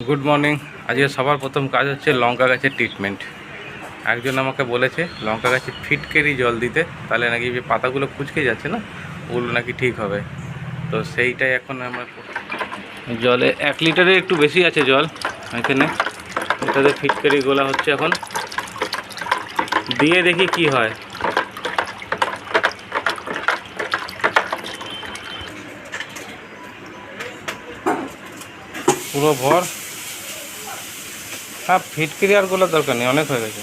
Good morning. আজকে সবার প্রথম কাজ হচ্ছে লঙ্কা গাছের ট্রিটমেন্ট। একজন আমাকে বলেছে লঙ্কা গাছে ফিটকেরি জল দিতে, তাহলে নাকি যে পাতাগুলো কুঁচকে যাচ্ছে না, ওগুলো নাকি ঠিক হবে। তো সেইটাই এখন আমরা জলে 1 লিটারের একটু বেশি আছে জল এখানে, এটাতে ফিটকেরি গোলা হচ্ছে এখন, দিয়ে দেখি কি হয়। পুরো ভর। হ্যাঁ, ফিটকিরি আর গোলার দরকার নেই, অনেক হয়ে গেছে।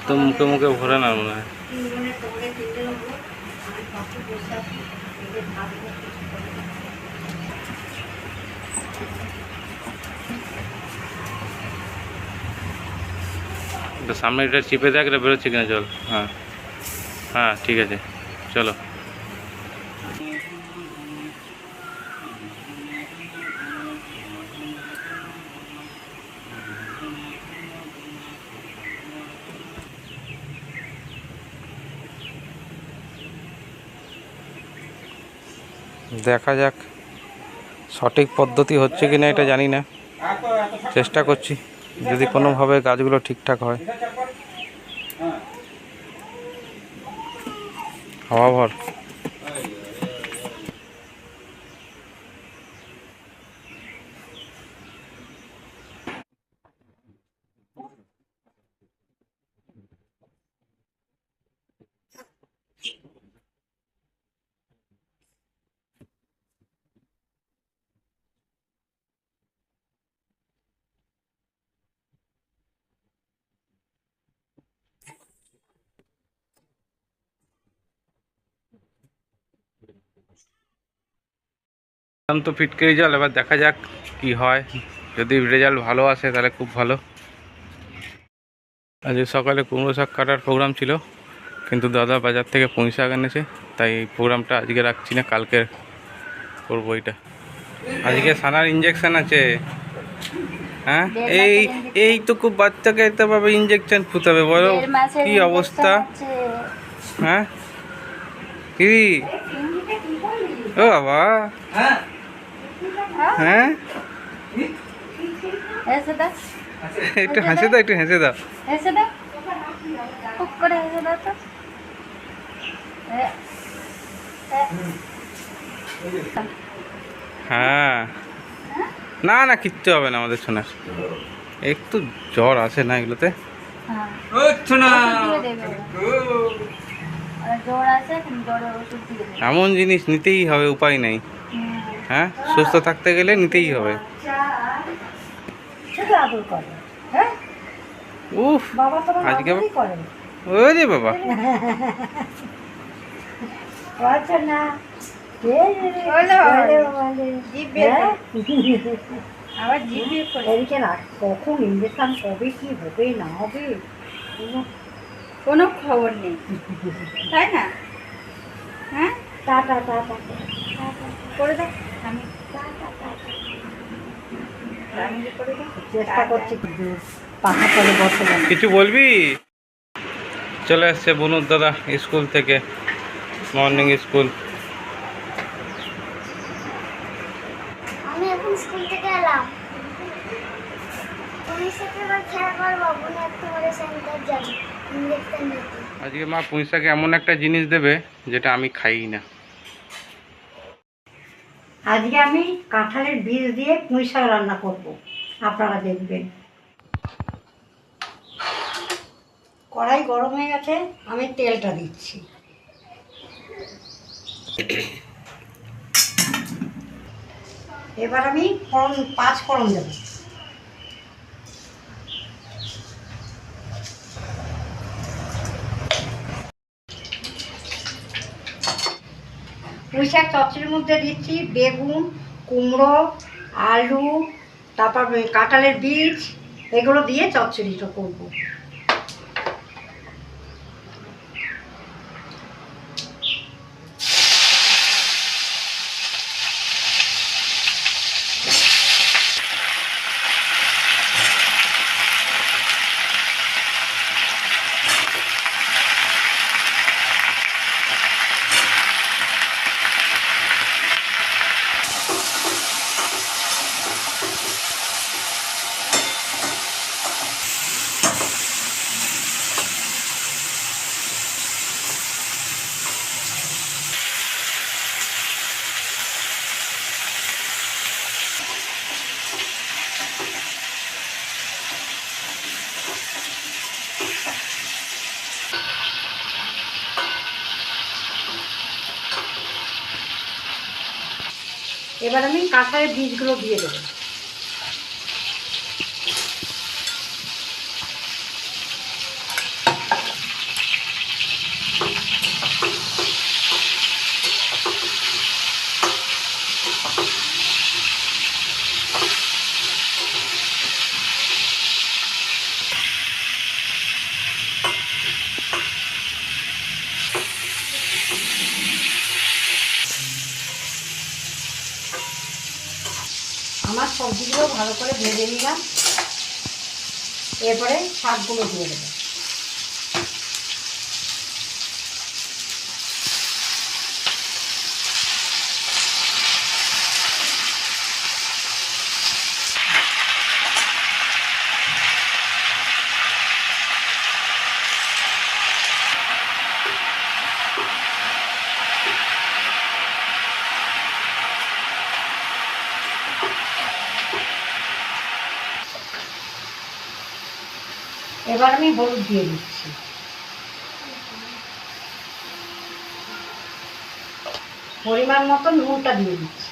তো মুখে মুখে ভরে না মনে হয়। সামনে এটা চিপে দেখ, এটা বেরোচ্ছে কিনা জল। হ্যাঁ হ্যাঁ, ঠিক আছে, চলো। দেখা যাক সঠিক পদ্ধতি হচ্ছে কি না, এটা জানি না, চেষ্টা করছি যদি কোনোভাবে গাছগুলো ঠিকঠাক হয়। হাওয়া ভর। তো ফিটকিরি জল, এবার দেখা যাক কি হয়। যদি রেজাল্ট ভালো আসে তাহলে খুব ভালো। আজ সকালে কুমড়ো শাক কাটার প্রোগ্রাম ছিল, কিন্তু দাদা বাজার থেকে পুঁই শাক এনেছে, তাই এই প্রোগ্রামটা আজকে রাখছি না, কালকে করবো এটা। আজকে সানার ইঞ্জেকশন আছে। হ্যাঁ, এই এই তো খুব বাচ্চাকে এত ভাবে ইঞ্জেকশন ফুটাবে, বলো কি অবস্থা। হ্যাঁ কি, ও বাবা, হ্যাঁ একটু হাসে দাও, একটু হেসে দাও। হ্যাঁ, না না, কিচ্ছু হবে না আমাদের শোনার, একটু জ্বর আসে না এগুলোতে। এমন জিনিস নিতেই হবে, উপায় নেই। হ্যাঁ, সুস্থ থাকতে গেলে নিতেই হবে। উফ, আজকে ওরে বাবা, কখন ইঞ্জেকশন কবে কি হবে না হবে কোনো খবর নেই, তাই না? হ্যাঁ, টাটা টাটা করে দাও। আমি চেষ্টা করছি পাখা তলে বসে যাবে। কিছু বলবি? চলে আসছে বনুর দাদা স্কুল থেকে, মর্নিং স্কুল। আমি এখন স্কুল থেকে এলাম। পুলিশ থেকে এবার খেলা করবো, বোনে একটু করে সেন্টার যাবো ইঞ্জেকশন দিতে। আজকে মা পুঁই শাকে এমন একটা জিনিস দেবে যেটা আমি খাই না। আজকে আমি কাঁঠালের বীজ দিয়ে পুঁই শাক রান্না করব, আপনারা দেখবেন। কড়াই গরম হয়ে গেছে, আমি তেলটা দিচ্ছি। এবার আমি 5 ফোড়ন দেবো। পুঁই শাক চচ্চড়ির মধ্যে দিচ্ছি বেগুন, কুমড়ো, আলু, তারপর কাঁঠালের বীজ, এগুলো দিয়ে চচ্চড়িটা করবো। এবার আমি কাঁঠালের বীজগুলো দিয়ে দেবো। আমার সবজিগুলো ভালো করে ভেজে নিলাম, এরপরে শাকগুলো দিয়ে দেবো। এবার আমি হলুদ দিয়ে দিচ্ছি। পরিমাণ মতো নুনটা দিয়ে দিচ্ছি।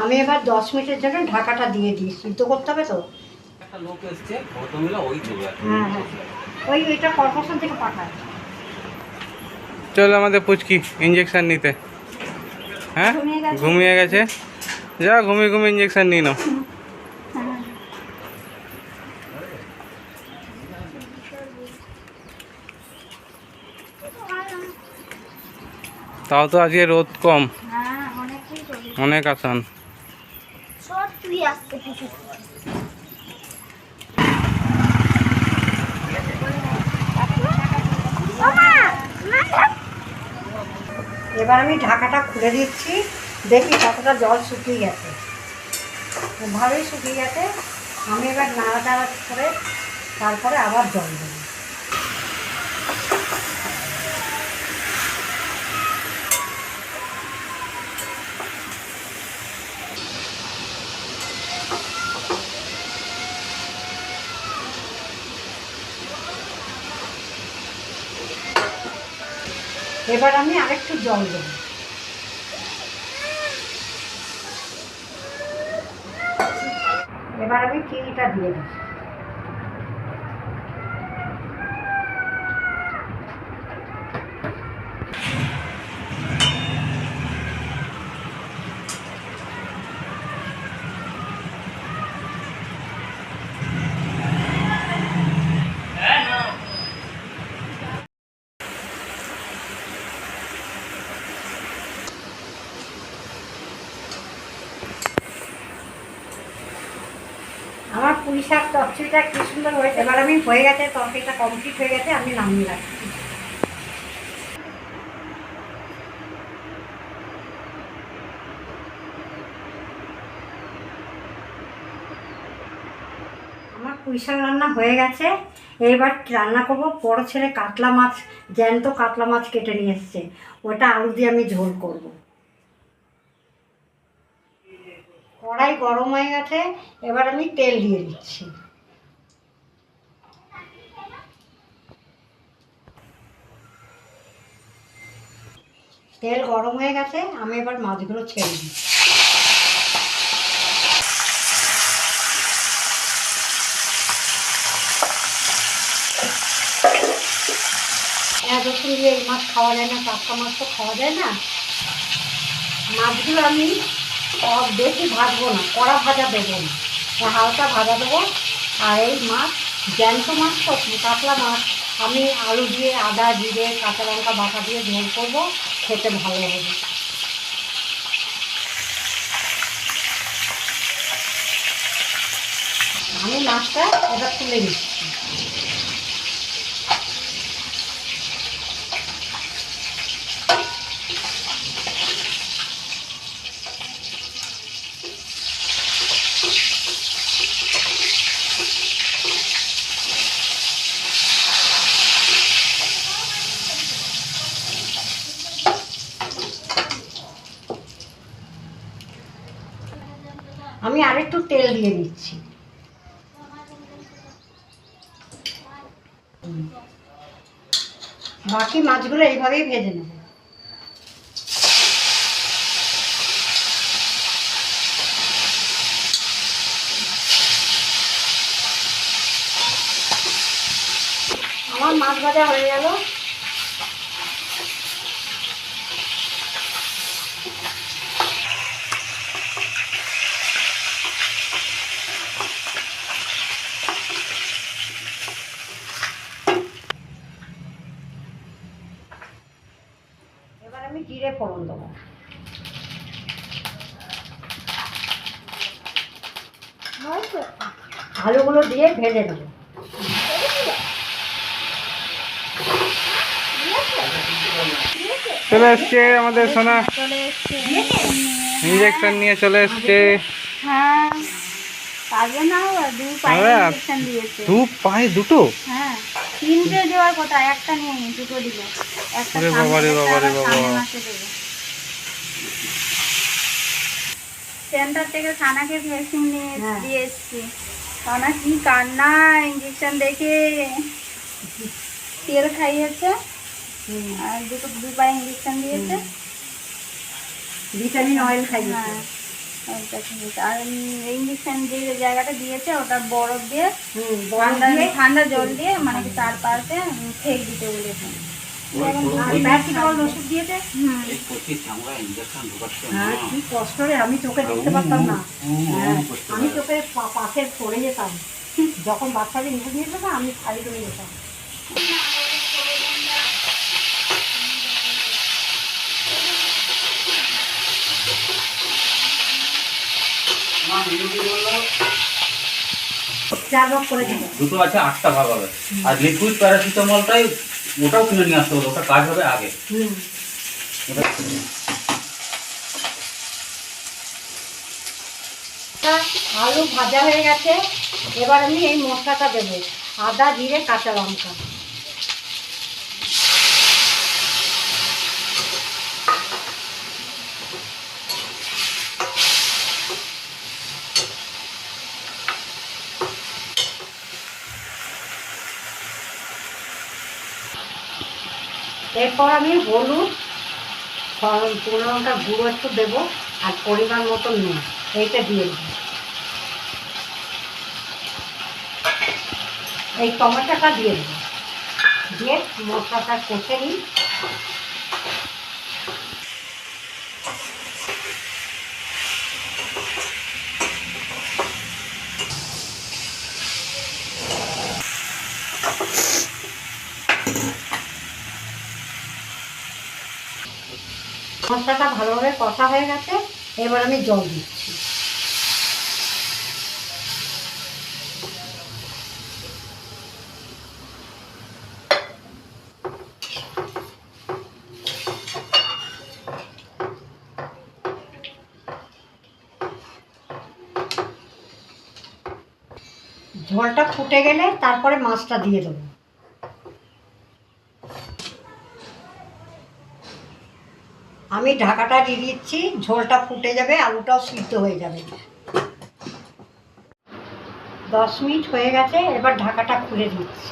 আমি এবার 10 মিনিটের জন্য ঢাকাটা দিয়ে দিই, সিদ্ধ করতে হবে তো। একটা লোক এসছে ভদ্রমহিলা ওই চলে যাচ্ছে। হ্যাঁ হ্যাঁ, ওইটা কর্পোরেশন থেকে পাঠায়। চল আমাদের পুচকি ইঞ্জেকশন নিতে। হ্যাঁ, ঘুমিয়ে গেছে। যা ঘুমিয়ে ঘুমিয়ে ইঞ্জেকশন নিয়ে নাও। তাও তো আজকে রোদ কম, হ্যাঁ অনেকটাই চলে। অনেক আসান। সত্যি আসতে কিছু এবার আমি ঢাকাটা খুলে দিচ্ছি, দেখি কতটা জল শুকিয়ে গেছে। ভালোই শুকিয়ে গেছে। আমি এবার নাড়াচাড়া করে তারপরে আবার জল দেবো। এবার আমি আরেকটু জল দেবো। এবার আমি চিনিটা দিয়ে দিই। আমার পুঁই শাক তরকারিটা কি সুন্দর হয়েছে। এবার আমি হয়ে গেছে, তরকারিটা কমপ্লিট হয়ে গেছে, আমি নামিয়ে রাখছি। আমার পুঁই শাক রান্না হয়ে গেছে। এবার রান্না করব, বড় ছেলে কাতলা মাছ, জ্যান্ত কাতলা মাছ কেটে নিয়ে এসছে, ওটা আলু দিয়ে আমি ঝোল করব। কড়াই গরম হয়ে গেছে, এবার আমি তেল দিয়ে দিচ্ছি। তেল গরম হয়ে গেছে, আমি এবার মাছগুলো ছেড়ে দিই। রসুন দিয়ে এই মাছ খাওয়া যায় না, টাটকা মাছ তো খাওয়া যায় না। মাছগুলো আমি বেশি ভাজবো না, কড়া ভাজা দেবো না, হালকা ভাজা দেবো। আর এই মাছ জ্যান্ত মাছ তো, কাতলা মাছ, আমি আলু দিয়ে, আদা জিরে কাঁচা লঙ্কা বাটা দিয়ে ঝোল করবো, খেতে ভালো হবে। আমি মাছটা এটা তুলে নিচ্ছি। আমি আরেকটু তেল দিয়ে দিচ্ছি। বাকি মাছগুলো এইভাবেই ভেজে নেব। আমার মাছ ভাজা হয়ে গেল। এবার আমি জিরে ফোড়ন দেবো। আলুগুলো দিয়ে ভেজে নেবো। চলে এসছে আমাদের সোনা, চলে এসছে। ইঞ্জেকশন নিয়ে চলে এসছে। হ্যাঁ, কাজে না হয় 2 পায়ে হ্যাঁ। ইঞ্জেকশন দিয়েছে। 2 পায়ে 2টো? হ্যাঁ, 3টে দেওয়ার কথা, একটা নিয়ে 2টো দিল। একটা ওরে সামনে, বাবা রে একটা বাবা রে আবার বাবা। সামনে মাসে দেবে। সেন্টার থেকে সানাকে ভ্যাকসিন নিয়ে হ্যাঁ। দিয়ে এসছি। সানা কি কান্না ইঞ্জেকশন দেখে। তেল খাইয়েছে আর 2 পায়ে ইঞ্জেকশন দিয়েছে। ভিটামিন অয়েল খাইয়েছে। হ্যাঁ, ওইটা খেয়েছে। আর ইঞ্জেকশন যে জায়গাটা দিয়েছে ওটা বরফ দিয়ে ঠান্ডা ঠান্ডা জল দিয়ে মানে কি তার পাশে ফেক দিতে বলেছে। আর প্যারাসিটামল ওষুধ দিয়েছে। এই প্রতি চামড়া ইঞ্জেকশন ঢোকাচ্ছে হ্যাঁ, না। কি কষ্ট রে, আমি চোখে দেখতে পারতাম না। হ্যাঁ, আমি চোখে পাশে পড়ে যেতাম। যখন বাচ্চাদের ইঞ্জেকশন দিয়েছিল না, আমি খালি করে যেতাম। মা বিরোধী বললো 4 ভাগ করে দিল। দুটো আছে 8টা ভাগ হবে। আর লিকুইড প্যারাসিটামলটাই ওটাও কিনে নিয়ে আসতে হবে, ওটা কাজ হবে আগে। আলু ভাজা হয়ে গেছে। এবার আমি এই মশলাটা দেবো, আদা জিরে কাঁচা লঙ্কা। এরপর আমি হলুদ, শুকনো লঙ্কার গুঁড়ো একটু দেবো আর পরিমাণ মতো নুন, এইটা দিয়ে দেবো। এই টমেটোটা দিয়ে দেবো, দিয়ে মশলাটা কষে নিই। মশলাটা ভালোভাবে কষা হয়ে গেছে। এবার আমি জল দিচ্ছি। ঝোলটা ফুটে গেলে তারপরে মাছটা দিয়ে দেবো। আমি ঢাকাটা দিয়ে দিচ্ছি, ঝোলটা ফুটে যাবে, আলুটাও সিদ্ধ হয়ে যাবে। 10 মিনিট হয়ে গেছে, এবার ঢাকাটা খুলে দিচ্ছি।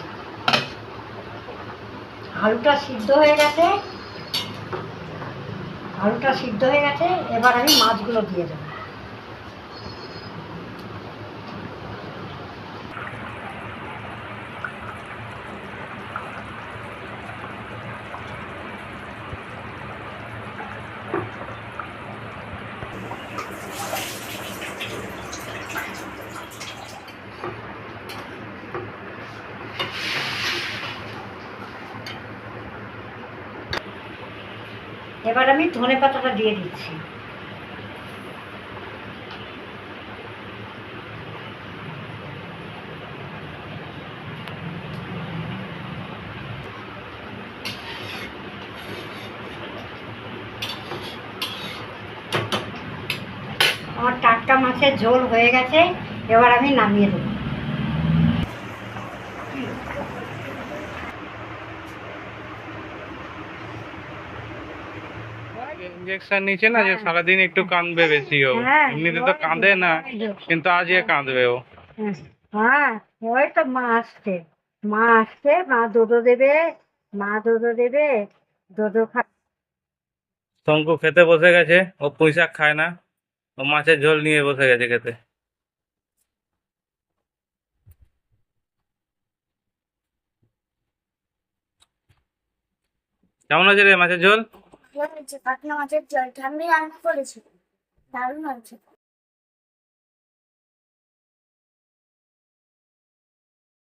আলুটা সিদ্ধ হয়ে গেছে, এবার আমি মাছগুলো দিয়ে দেবো। এবার আমি ধনেপাতাটা দিয়ে দিচ্ছি। আমার টাটকা মাছের ঝোল হয়ে গেছে, এবার আমি নামিয়ে দেবো। ইঞ্জেকশন নিচ্ছে না যে সারাদিন একটু কাঁদবে বেশি ও, হ্যাঁ, এমনিতে তো কাঁদে না, কিন্তু আজকে কাঁদবে ও। হ্যাঁ ওই তো মা আসছে, মা দুধও দেবে, মা দুধও দেবে, দুধও শঙ্কু খেতে বসে গেছে, ও পুঁই শাক খায় না, ও মাছের ঝোল নিয়ে বসে গেছে খেতে। কেমন আছে রে মাছের ঝোল? ভালো হয়েছে, পাতলা মাছের ঝোলটা আমি রান্না করেছি, দারুণ হয়েছে।